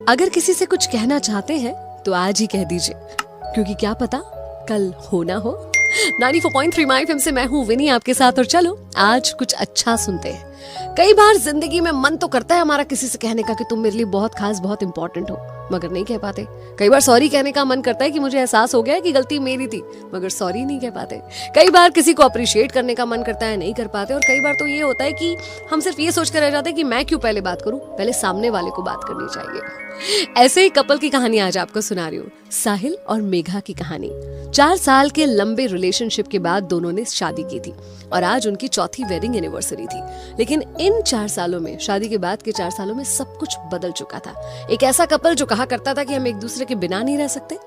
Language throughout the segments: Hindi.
अगर किसी से कुछ कहना चाहते हैं तो आज ही कह दीजिए, क्योंकि क्या पता कल हो ना हो। 94.3 माय एफएम से मैं हूँ विनी आपके साथ, और चलो आज कुछ अच्छा सुनते हैं। कई बार जिंदगी में मन तो करता है हमारा किसी से कहने का कि तुम मेरे लिए बहुत खास, बहुत इंपॉर्टेंट हो, मगर नहीं कह पाते। कई बार सॉरी कहने का मन करता है कि मुझे एहसास हो गया है कि गलती मेरी थी, मगर सॉरी नहीं कह पाते। कई बार किसी को अप्रिशिएट करने का मन करता है, नहीं कर पाते। और कई बार तो ये होता है कि हम सिर्फ ये सोच कर रह जाते हैं कि मैं क्यों पहले बात करूं, पहले सामने वाले को बात करनी चाहिए। ऐसे ही कपल की कहानी आज आपको सुना रही हूँ, साहिल और मेघा की कहानी। 4 साल के लंबे रिलेशनशिप के बाद दोनों ने शादी की थी और आज उनकी चौथी वेडिंग एनिवर्सरी थी। लेकिन इन 4 सालों में, शादी के बाद के 4 सालों में सब कुछ बदल चुका था। एक ऐसा कपल जो कहा करता था कि हम एक दूसरे के बिना नहीं रह सकते,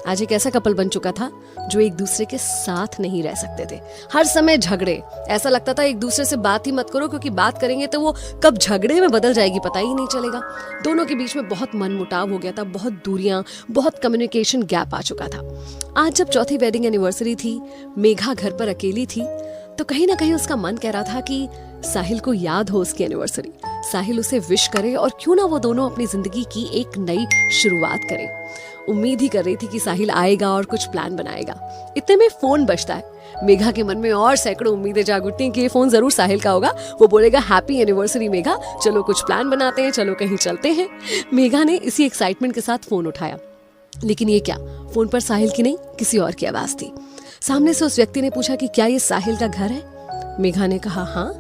आज एक ऐसा कपल बन चुका था जो एक दूसरे के साथ नहीं रह सकते थे। हर समय झगड़े, ऐसा लगता था एक दूसरे से बात ही मत करो, क्योंकि बात करेंगे तो वो कब झगड़े में बदल जाएगी पता ही नहीं चलेगा। दोनों के बीच में बहुत मनमुटाव हो गया था, बहुत दूरियां, बहुत कम्युनिकेशन गैप आ चुका था। आज जब चौथी वेडिंग एनिवर्सरी थी, मेघा घर पर अकेली थी, तो कहीं ना कहीं उसका मन कह रहा था कि साहिल को याद हो उसकी एनिवर्सरी, साहिल उसे विश करे और क्यों ना वो दोनों अपनी जिंदगी की एक नई शुरुआत करें। उम्मीद ही कर रही थी कि साहिल आएगा और कुछ प्लान बनाएगा। इतने में फोन बजता है। मेघा के मन में और सैकड़ों उम्मीदें जाग उठती हैं कि ये फोन जरूर साहिल का होगा। वो बोलेगा, हैप्पी एनिवर्सरी मेघा, चलो कुछ प्लान बनाते हैं, चलो कहीं चलते हैं। मेघा ने इसी एक्साइटमेंट के साथ फोन उठाया, लेकिन ये क्या, फोन पर साहिल की नहीं किसी और की आवाज थी। सामने से उस व्यक्ति ने पूछा कि क्या ये साहिल का घर है? मेघा ने कहा हाँ।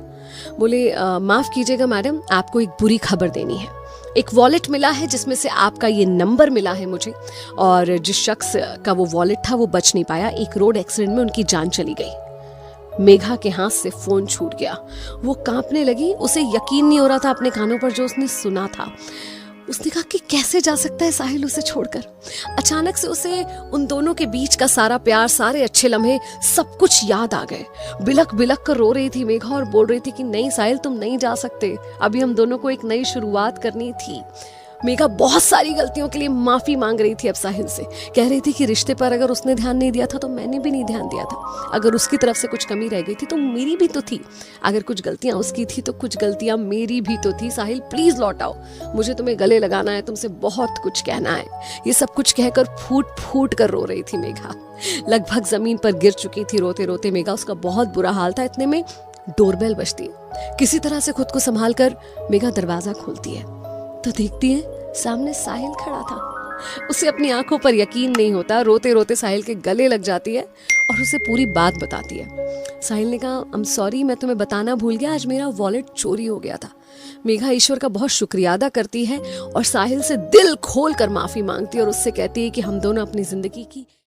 बोले, माफ कीजिएगा मैडम, आपको एक बुरी खबर देनी है। एक वॉलेट मिला है जिसमें से आपका ये नंबर मिला है मुझे, और जिस शख्स का वो वॉलेट था वो बच नहीं पाया, एक रोड एक्सीडेंट में उनकी जान चली गई। मेघा के हाथ से फोन छूट गया। वो कांपने लगी, उसे यकीन नहीं हो रहा था अपने कानों पर जो उसने सुना था। उसने कहा कि कैसे जा सकता है साहिल उसे छोड़कर। अचानक से उसे उन दोनों के बीच का सारा प्यार, सारे अच्छे लम्हे, सब कुछ याद आ गए। बिलक बिलक कर रो रही थी मेघा और बोल रही थी कि नहीं साहिल, तुम नहीं जा सकते, अभी हम दोनों को एक नई शुरुआत करनी थी। मेघा बहुत सारी गलतियों के लिए माफी मांग रही थी अब साहिल से। कह रही थी कि रिश्ते पर अगर उसने ध्यान नहीं दिया था तो मैंने भी नहीं ध्यान दिया था। अगर उसकी तरफ से कुछ कमी रह गई थी तो मेरी भी तो थी। अगर कुछ गलतियां उसकी थी तो कुछ गलतियां मेरी भी तो थी। साहिल प्लीज लौट आओ, मुझे तुम्हें गले लगाना है, तुमसे बहुत कुछ कहना है। ये सब कुछ कहकर फूट फूट कर रो रही थी मेघा। लगभग जमीन पर गिर चुकी थी रोते रोते मेघा। उसका बहुत बुरा हाल था। इतने में डोरबेल बजती है। किसी तरह से खुद को संभाल कर मेघा दरवाजा खोलती है तो देखती है सामने साहिल खड़ा था। उसे अपनी आंखों पर यकीन नहीं होता। रोते रोते साहिल के गले लग जाती है और उसे पूरी बात बताती है। साहिल ने कहा, आई एम सॉरी, मैं तुम्हें बताना भूल गया, आज मेरा वॉलेट चोरी हो गया था। मेघा ईश्वर का बहुत शुक्रिया अदा करती है और साहिल से दिल खोल कर माफी मांगती है और उससे कहती है कि हम दोनों अपनी जिंदगी की